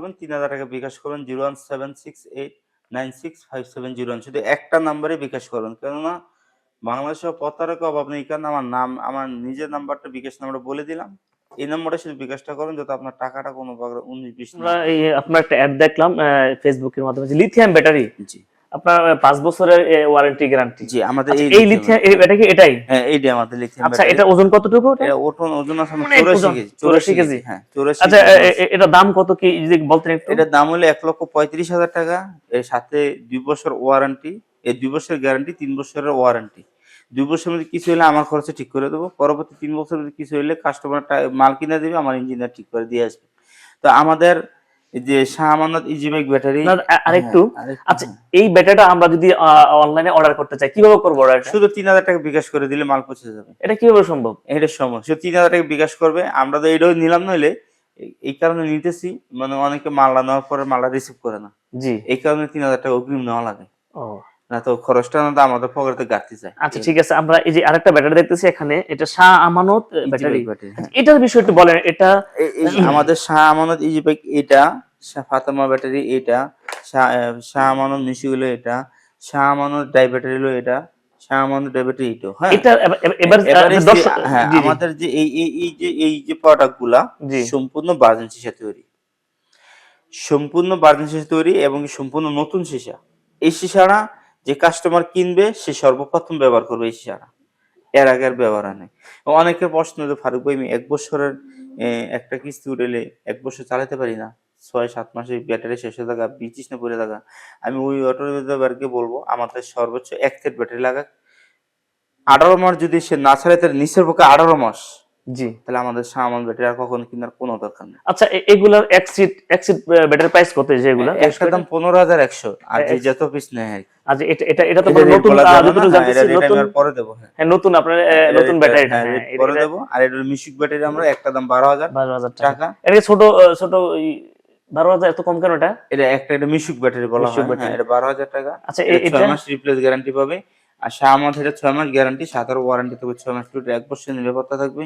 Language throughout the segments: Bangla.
করবেন, 3000 টাকা বিকাশ করবেন 01768965701। শুধু একটা নাম্বারে বিকাশ করবেন, কেননা বাংলাদেশের প্রতারকের অভাব নেই। কারণ আমার নিজের নাম্বারটা, বিকাশ নাম্বারটা বলে দিলাম। এই নাম্বারটা শুধু বিকাশটা করেন, যাতে আপনার টাকাটা কোনো প্রকার 19-20 না আমরা হয়। এই আপনার একটা অ্যাড দেখলাম ফেসবুকের মাধ্যমে, যে লিথিয়াম ব্যাটারি, জি আপনার 5 বছরের ওয়ারেন্টি গ্যারান্টি। জি, আমাদের আচ্ছা, এই এই লিথিয়াম, লিথিয়াম এটা কি এটাই? হ্যাঁ এইটাই আমাদের লিথিয়াম আচ্ছা, ব্যাটারি। এটা ওজন কতটুকু? এটা এটা ওজন আছে আমার অনেক 84 ওজন, কেজি। 84 কেজি। হ্যাঁ 84 আচ্ছা, কেজি আছে। এটা দাম কত কি যদি বলতেন একটু? এটার দাম হলো 1,35,000 টাকা। এর সাথে 2 বছর ওয়ারেন্টি, 2 বছরের গ্যারান্টি, 3 বছরের ওয়ারেন্টি। 2 বছরের মধ্যে কিছু হলে আমার খরচে ঠিক করে দেবো। পরবর্তী 3 বছরের মধ্যে কিছু হলে কাস্টমার মাল কিনে দিবে, আমার ইঞ্জিনিয়ার ঠিক করে দিয়ে আসবে। তো আমাদের এই যে Shah Amanat easy bike battery. না, আরেকটু। আচ্ছা, এই ব্যাটারিটা আমরা যদি অনলাইনে অর্ডার করতে চাই, কিভাবে করবো অর্ডারটা? শুধু 3000 টাকা বিকাশ করে দিলে মাল পৌঁছে যাবে। এটা কিভাবে সম্ভব? এটা সম্ভব। শুধু 3000 টাকা বিকাশ করবে। আমরা তো এটাও নিলাম, নইলে এই কারণে নিতেছি, মানে অনেকে মালটা নেওয়ার পরে মালটা রিসিভ করে না। জি। এই কারণে 3000 টাকা অগ্রিম নেওয়া লাগে। ও না তো খরচটা না তো আমাদের পকেটে গাড়তে যায়। আচ্ছা, ঠিক আছে। আমরা এই যে আরেকটা ব্যাটারি দেখতেছি এখানে, এটা শাহ আমানত ব্যাটারি। ব্যাটারি, হ্যাঁ। এটার বিষয়ে একটু বলেন। এটা এই যে আমাদের শাহ আমানত ইজি বাইক, এটা শাহ ফাতেমা ব্যাটারি, এটা শাহ আমানত মিশুগুলো, এটা শাহ আমানত ডাই ব্যাটারি হলো, এটা শাহ আমানত ডাই ব্যাটারি এইটো, হ্যাঁ। এটা এবার এবারে দর্শক, হ্যাঁ, জি জি আমাদের যে এই যে প্রোডাক্ট গুলা জি, সম্পূর্ণ ভার্জিন সীসা তৈরি, সম্পূর্ণ ভার্জিন সীসা তৈরি এবং সম্পূর্ণ নতুন সীসা। এই সীসাটা যে কাস্টমার কিনবে সে সর্বপ্রথম ব্যবহার করবে এই সীসাটা, এর আগের ব্যবহার নেই। অনেকের প্রশ্ন যে ফারুক ভাই, আমি 1 বছরের একটা কিস্তি উঠেলে 1 বছর চালাতে পারি না, 6-7 মাসে ব্যাটারি শেষ হয়ে থাকা, বিতৃষ্ণা পড়ে থাকা। আমি ওই অটোমেটিক বলবো আমাদের সর্বোচ্চ 1 সেট ব্যাটারি লাগাক। 18 মাস যদি সে না ছাড়ে, তার নিচের পক্ষে 18 মাস, জি। তাহলে আমাদের সামান ব্যাটারি আর কখনো কেনার কোনো দরকার নেই। আচ্ছা, এগুলার এক্সিট ব্যাটারি প্রাইস কত? যেগুলা একটা দাম 15,100, আর যে যত পিস নেয় আর কি। আচ্ছা, এটা তো এটা রেট নতুন, বলা যাবে না, যতটুকু হ্যাঁ, এটা জানতেছি রেট আমি নতুন। আর পরে দেবো, হ্যাঁ। হ্যাঁ, নতুন আপনার এটা নতুন ব্যাটারিটা, হ্যাঁ, হ্যাঁ, রেট পরে দেবো। আর এটা মিশুক ব্যাটারি, আমরা একটা দাম 12,000 12,000 টাকা। এটা কি ছোট ছোট 12,000 এত কম কেন এটা? এটা মিশুক ব্যাটারি বলা মিশুক হয়, হ্যাঁ। ব্যাটারি। এটা 12,000 টাকা। আচ্ছা, এটা 6 এটা মাস রিপ্লেস গ্যারান্টি পাবে। আর শাহ আমানত এটা 6 মাস গ্যারান্টি, 7 ওয়ারেন্টি থাকবে, 6 মাস টু 1 বছর নিরাপত্তা থাকবে।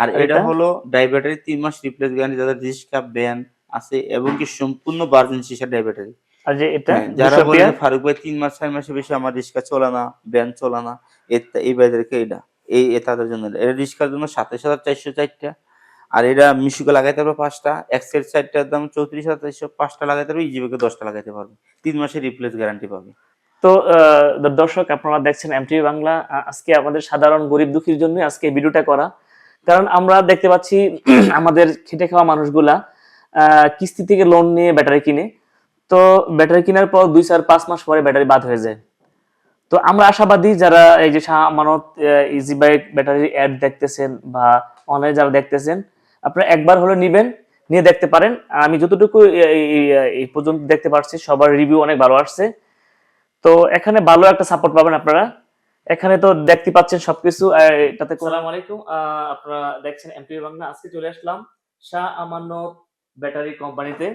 আর আর এটা এটা হলো ডাই ব্যাটারি, 3 মাস রিপ্লেস গ্যারান্টি, যাদের রিস্কা ব্যান আছে এবং কি সম্পূর্ণ ভার্জিন সীসা ডাই ব্যাটারি। আর যে এটা হ্যাঁ, যারা বলে যে ফারুক ভাই 3 মাস 4 মাসের বেশি আমার রিস্কা চলে না, ব্যান চলে না, এই ভাইদেরকে এটা, তাদের জন্য এটা রিস্কার জন্য 27,404টা। আর এটা মিশুকে লাগাইতে পারবে 5টা, এক্সেল সাইডটার দাম 34,400, 5টা লাগাইতে পারবে, ইজিবেকে 10টা লাগাইতে পারবে, 3 মাসের রিপ্লেস গ্যারান্টি পাবে। তো দর্শক, আপনারা দেখছেন এমটিভি বাংলা। আজকে আমাদের সাধারণ গরিব দুঃখীর জন্য আজকে এই ভিডিওটা করা, কারণ আমরা দেখতে পাচ্ছি আমাদের খেটে খাওয়া মানুষগুলা কিস্তি থেকে লোন নিয়ে ব্যাটারি কিনে, তো ব্যাটারি কেনার পর 2-4-5 মাস পরে ব্যাটারি বাদ হয়ে যায়। তো আমরা আশাবাদী, যারা এই যে Shah Amanat easy bike battery add দেখতেছেন বা অনলাইনে যারা দেখতেছেন, আপনারা একবার হলে নিবেন, নিয়ে দেখতে পারেন। আমি যতটুকু এই পর্যন্ত দেখতে পারছি, সবার রিভিউ অনেক ভালো আসছে। তো এখানে ভালো একটা সাপোর্ট পাবেন আপনারা। এখানে তো দেখতে পাচ্ছেন সবকিছু, এটাতে। আসসালামু আলাইকুম, আপনারা দেখছেন এমটিভি বাংলা। আজকে চলে আসলাম শাহ আমানত ব্যাটারি কোম্পানিতে।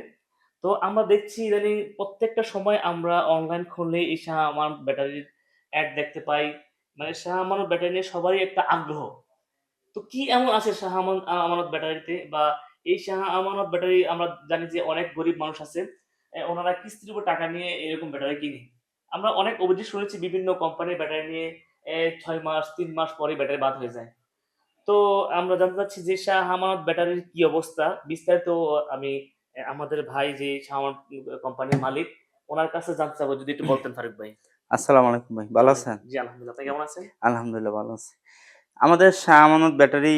তো আমরা দেখছি ইদানিং প্রত্যেকটা সময় আমরা অনলাইন খুললে এই শাহ আমানত ব্যাটারির অ্যাড দেখতে পাই। মানে শাহ আমানত ব্যাটারি নিয়ে সবারই একটা আগ্রহ। তো কি এমন আছে শাহ আমানত ব্যাটারিতে, বা এই শাহ আমানত ব্যাটারি আমরা জানি যে অনেক গরিব মানুষ আছে, ওনারা কিস্তির উপর টাকা নিয়ে এরকম ব্যাটারি কিনে। আমরা অনেক অভিযোগ শুনেছি বিভিন্ন কোম্পানির ব্যাটারি নিয়ে 6 মাস 3 মাস পরে ব্যাটারি বাদ হয়ে যায়। তো আমরা জানতে চাচ্ছি যে শাহ আমানত ব্যাটারির কি অবস্থা বিস্তারিত। আমি আমাদের ভাই যে শাহ আমানত কোম্পানির মালিক, ওনার কাছে জানতে চাবো, যদি একটু বলতেন ফারুক ভাই। আসসালামু আলাইকুম ভাই, ভালো আছেন? জি আলহামদুলিল্লাহ, আপনি কেমন আছেন? আলহামদুলিল্লাহ ভালো আছি। আমাদের শাহ আমানত ব্যাটারি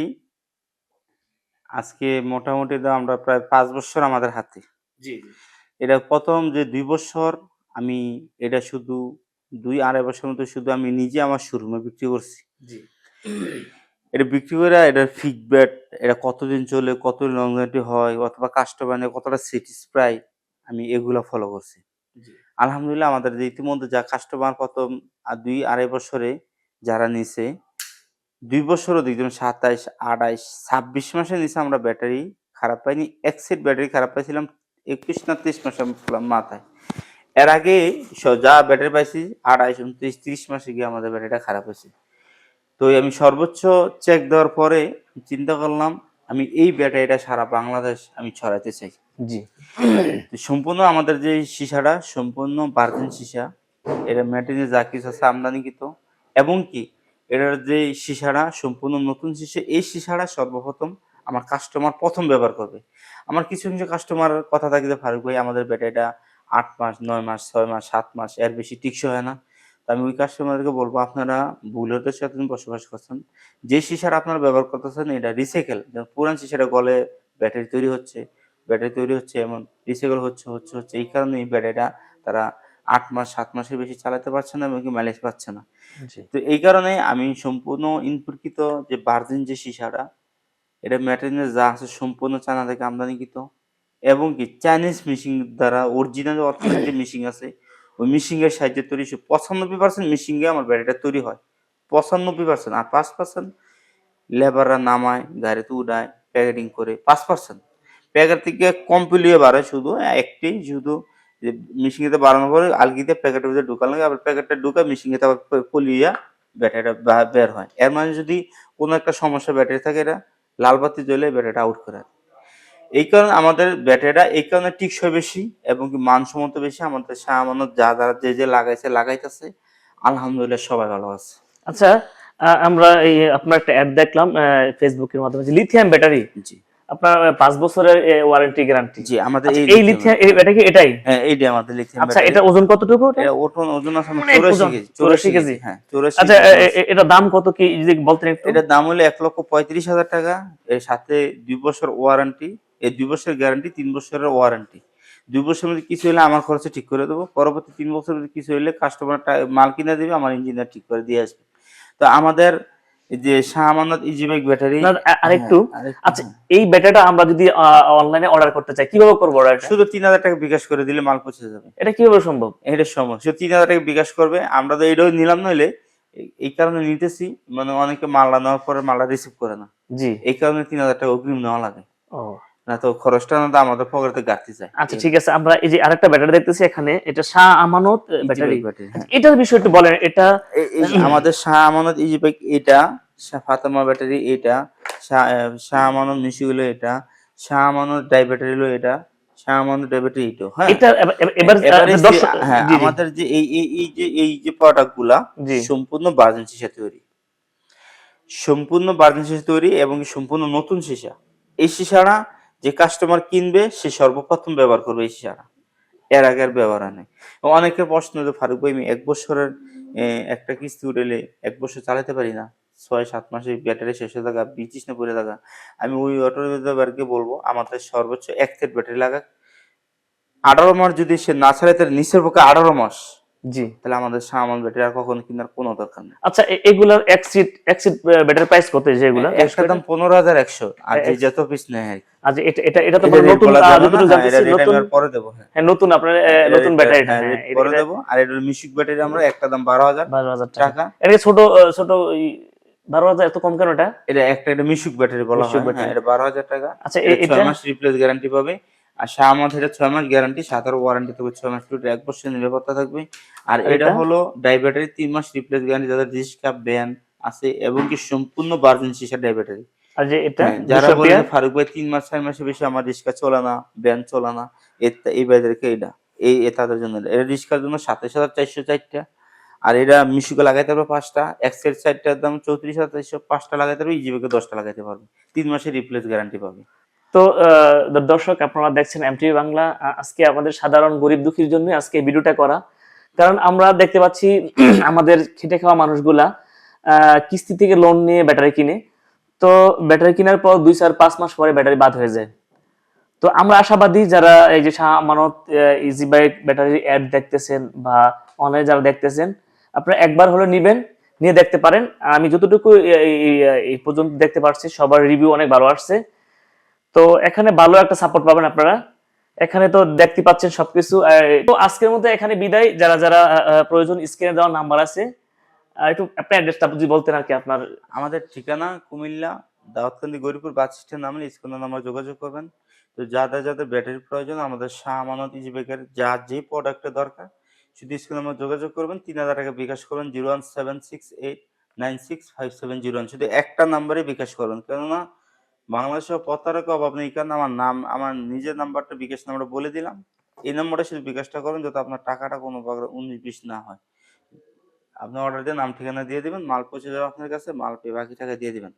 আজকে মোটামুটি আমরা প্রায় 5 বছর আমাদের হাতে। জি জি। এটা প্রথম যে 2 বছর আমি এটা শুধু 2-2.5 বছর মতো শুধু আমি নিজে আমার শোরুমে বিক্রি করছি। জি। এটা বিক্রি করে এটার ফিডব্যাক, এটা কতদিন চলে, কত লংজিভিটি হয়, অথবা কাস্টমারের কতটা স্যাটিসফাই, আমি এগুলো ফলো করছি। জি। আলহামদুলিল্লাহ আমাদের যে ইতিমধ্যে যা কাস্টমার প্রথম 2-2.5 বছরে যারা নিছে, 2 বছরও দেখবেন 27, 28, 26 মাসের নিচে আমরা ব্যাটারি খারাপ পাইনি। এক সেট ব্যাটারি খারাপ পাইছিলাম 21 না 23 মাসের মাথায়। এর আগে যা ব্যাটারি পাইছি 28, 29, 30 মাসে গিয়ে আমাদের ব্যাটারিটা খারাপ হয়েছে। তো আমি সর্বোচ্চ চেক দেওয়ার পরে চিন্তা করলাম আমি এই ব্যাটারিটা সারা বাংলাদেশ আমি ছড়াতে চাই। জি। তো সম্পূর্ণ আমাদের যে সীসাটা সম্পূর্ণ ভার্জিন সীসা। এটা মেটেরিয়াল যা কিছু আছে আমদানিকৃত এবং কি এটার যে সীসাটা সম্পূর্ণ নতুন সীসা। এই সীসাটা সর্বপ্রথম আমার কাস্টমার প্রথম ব্যবহার করবে। আমার কিছু কাস্টমার কথা থাকে যে, "ফারুক ভাই আমাদের ব্যাটারিটা ৮ মাস, ৯ মাস, ৬ মাস, ৭ মাস এর বেশি টেকসই হয় না।" তো আমি ওই কাস্টমারকে বলব, "আপনারা ভুলের সাথে বসবাস করছেন। যে সীসাটা আপনারা ব্যবহার করতেছেন এটা রিসাইকেল। যেমন পুরান সীসাটা গলে ব্যাটারি তৈরি হচ্ছে। ব্যাটারি তৈরি হচ্ছে এমন রিসাইকেল হচ্ছে। এই কারণেই ব্যাটারিটা তারা ৮ মাস ৭ মাসের বেশি চালাতে পারছে না এবং কি মাইলেজ পাচ্ছে না। জি। তো এই কারণে আমি সম্পূর্ণ ইনপুটকৃত যে ভার্জিন যে সীসাটা এটা ম্যাটেরিয়াল যা আছে সম্পূর্ণ চায়না থেকে আমদানিকৃত এবং কি চাইনিজ মেশিন দ্বারা অরিজিনাল অথেন্টিক যে মেশিন আছে ওই মেশিন এর সাহায্যে তৈরি ৯৫% মেশিন দিয়ে আমার ব্যাটারিটা তৈরি হয়। ৯৫% আর ৫% লেবাররা নামায়, গাড়িতে উঠায়, প্যাকেটিং করে ৫%। প্যাকেট থেকে কম্পিলিয়ে বাড়ায় শুধু একটাই শুধু যে মেশিনেতে বাড়ানোর পরে আলগিতে প্যাকেটের ভিতরে ঢুকানো লাগে, আবার প্যাকেটটা ঢুকায় মেশিনেতে আবার পলিয়া ব্যাটারিটা বের হয়। এর মানে যদি কোনো একটা সমস্যা ব্যাটারি থাকে এটা লাল বাতি জ্বলে ব্যাটারিটা আউট করে। এই কারণে আমাদের ব্যাটারিটা এই কারণে টিকসই বেশি এবং কি মানসম্মত বেশি। আমাদের শাহ আমানত যারা যে লাগাইছে লাগাইতেছে আলহামদুলিল্লাহ সবাই ভালো আছে। আচ্ছা, আমরা এই আপনার একটা অ্যাড দেখলাম ফেসবুকের মাধ্যমে যে লিথিয়াম ব্যাটারি জি আপনার ৫ বছরের ওয়ারেন্টি গ্যারান্টি। জি আমাদের আচ্ছা, এই এই লিথিয়াম লিথিয়াম এই ব্যাটারি কি এটাই? হ্যাঁ এইটা আমাদের লিথিয়াম আচ্ছা, ব্যাটারি। এটা ওজন কতটুকু এটা? এটা ওজন আছে আমার অনেক 84 ওজন, কেজি 84 কেজি। হ্যাঁ 84 আচ্ছা, কেজি ওজন আছে। এটার দাম কত কি যদি বলতেন একটু? এটার দাম হলো ১,৩৫,০০০ টাকা। এর সাথে ২ বছর ওয়ারেন্টি, এই ২ বছরের গ্যারান্টি, ৩ বছরের ওয়ারেন্টি। ২ বছরের মধ্যে কিছু হলে আমার খরচে ঠিক করে দেবো। পরবর্তী ৩ বছরের মধ্যে কিছু হইলে কাস্টমার মাল কিনে দিবে, আমার ইঞ্জিনিয়ার ঠিক করে দিয়ে আসবে। তো আমাদের এই যে Shah Amanat easy bike battery. না, হ্যাঁ আরেকটু। আরেকটু আচ্ছা, হ্যাঁ। এই ব্যাটারিটা আমরা যদি অনলাইনে অর্ডার করতে চাই কিভাবে করবো অর্ডারটা? শুধু ৩,০০০ টাকা বিকাশ করে দিলে মাল পৌঁছে যাবে। এটা কিভাবে সম্ভব? এটা সমস্যা। সে ৩,০০০ টাকা বিকাশ করবে। আমরা তো এটাও নিলাম নইলে এই কারণে নিতেছি মানে অনেকে মালটা নেওয়ার পরে মালটা রিসিভ করে না। জি। এই কারণে ৩,০০০ টাকা অগ্রিম নেওয়া লাগে। ও না তো খরচটা না তো আমাদের পকেটে গাঁথতে যায়। আচ্ছা, ঠিক আছে। আমরা এই যে আরেকটা ব্যাটারি দেখতেছি এখানে, এটা Shah Amanat easy battery. Bike battery আচ্ছা, হ্যাঁ। এটার বিষয়ে একটু বলেন। এটা এই যে আমাদের শাহ আমানত ইজি বাইক এটা, ফাতেমা ব্যাটারি এটা, শাহ আমানত মিশি হলো এটা, শাহ আমানত ডাই ব্যাটারি হলো এটা, শাহ আমানত ডাই ব্যাটারি এটাও হ্যাঁ। এটা এবার এবারে যে দর্শক। হ্যাঁ জি জি আমাদের যে এই যে প্রোডাক্ট গুলা জি। সম্পূর্ণ ভার্জিন সীসা তৈরি। সম্পূর্ণ ভার্জিন সীসা তৈরি এবং সম্পূর্ণ নতুন সীসা। এই সীসাটা যে কাস্টমার কিনবে সে সর্বপ্রথম ব্যবহার করবে এই সীসাটা। এর আগে আর ব্যবহার হয় নাই। অনেকের প্রশ্ন যে ফারুক ভাই আমি ১ বছরের একটা কিস্তি উঠাইলে ১ বছর চালাতে পারি না। ৬-৭ মাসে ব্যাটারি শেষ হয়ে থাকা, বিতৃষ্ণা পড়ে থাকা। আমি ওই অটো ড্রাইভারকে বলবো আমাদের সর্বোচ্চ ১ সেট ব্যাটারি লাগাক। ১৮ মাস যদি সে না চালায় তাহলে নিচের পক্ষে ১৮ মাস। জি। তাহলে আমাদের সামান ব্যাটারি আর কখনো কেনার কোনো দরকার নেই। আচ্ছা, এগুলার এক সিট ব্যাটারি প্রাইস কত যেগুলা? একটা দাম ১৫,১০০ আর যে এক- যত পিস নেয় আর কি। আচ্ছা, এটা এটা এটা তো এটা রেট নতুন, বলা যাবে না। যতটুকু হ্যাঁ এটা জানতেছি রেট আমি নতুন। আর পরে দেবো হ্যাঁ। হ্যাঁ, নতুন আপনার এটা নতুন ব্যাটারিটা। হ্যাঁ হ্যাঁ, রেট পরে দেবো। আর এটার মিশুক ব্যাটারি আমরা একটা দাম ১২,০০০ 12,000 টাকা। এটা কি ছোট ছোট 12,000 এত কম কেন এটা? এটা মিশুক ব্যাটারি বলা মিশুক হয়। হ্যাঁ ব্যাটারি। এটা ১২,০০০ টাকা। আচ্ছা, এটা ৬ এটা মাস রিপ্লেস গ্যারান্টি পাবে। আর শাহমাত এটা ৬ মাস গ্যারান্টি, ৭ ওয়ারেন্টি থাকবে ৬ মাস টুটে ১ বছর নিরাপত্তা থাকবে। আর আর এটা এটা হলো ডাই ব্যাটারি ৩ মাস রিপ্লেস গ্যারান্টি যাদের রিস্কা ব্যান আছে এবং কি সম্পূর্ণ ভার্জিন সীসা ডাই ব্যাটারি। আর যে এটা হ্যাঁ, যারা 200 বলে অ্যাম্পিয়ার। যে ফারুক ভাই ৩ মাস ৪ মাসের বেশি আমার রিক্সা চলে না, ভ্যান চলে না, এই ভাইদেরকে এটা তাদের জন্য এটা রিক্সার জন্য ২৭,৪০৪ টা। আর এটা মিশুকে লাগাইতে পারবে ৫ টা, এক্সেল ৪ টার দাম ৩৪,৪০০, ৫ টা লাগাইতে পারবে, ইজিবাইকে ১০ টা লাগাইতে পারবে। ৩ মাসের রিপ্লেস গ্যারান্টি পাবে। তো দর্শক, আপনারা দেখছেন এমটিভি বাংলা। আজকে আমাদের সাধারণ গরিব দুঃখীর জন্য আজকে এই ভিডিওটা করা। কারণ আমরা দেখতে পাচ্ছি আমাদের খেটে খাওয়া মানুষগুলা কিস্তি থেকে লোন নিয়ে ব্যাটারি কিনে। তো ব্যাটারি কেনার পর ২-৪-৫ মাস পরে ব্যাটারি বাদ হয়ে যায়। তো আমরা আশাবাদী যারা এই যে Shah Amanat easy bike battery add দেখতেছেন বা অনলাইনে যারা দেখতেছেন, আপনারা একবার হলে নিবেন, নিয়ে দেখতে পারেন। আমি যতটুকু এই পর্যন্ত দেখতে পারছি সবার রিভিউ অনেক ভালো আসছে। তো এখানে ভালো একটা সাপোর্ট পাবেন আপনারা। এখানে তো দেখতে পাচ্ছেন সবকিছু। তো আজকের মধ্যে এখানে বিদায়। যারা যারা প্রয়োজন স্ক্রিনে দেওয়ার নাম্বার আছে, একটু আপনার অ্যাড্রেসটা যদি বলতেন আর কি আপনার। আমাদের ঠিকানা কুমিল্লা দাউদকান্দি গরিপুর বাস স্ট্যান্ড নামলে স্ক্রিনে নাম্বার যোগাযোগ করবেন। তো যাদের ব্যাটারির প্রয়োজন আমাদের শাহ আমানত ইজি বাইকের যে প্রোডাক্টের দরকার শুধু স্ক্রিনে নাম্বার যোগাযোগ করবেন। ৩,০০০ টাকা বিকাশ করবেন 01768965701। শুধু একটা নাম্বারে বিকাশ করবেন, কেননা বাংলাদেশের প্রতারক অভাব নেই, কারণ আমার নাম, আমার নিজের নাম্বারটা, বিকাশ নাম্বারটা বলে দিলাম। এই নাম্বারটা শুধু বিকাশটা করেন, যাতে আপনার টাকাটা কোনো প্রকার 19-20 না হয়। আপনি অর্ডার দিয়ে নাম ঠিকানা দিয়ে দিবেন, মাল পৌঁছে যাবে আপনার কাছে, মাল পেয়ে বাকি টাকা দিয়ে দিবেন।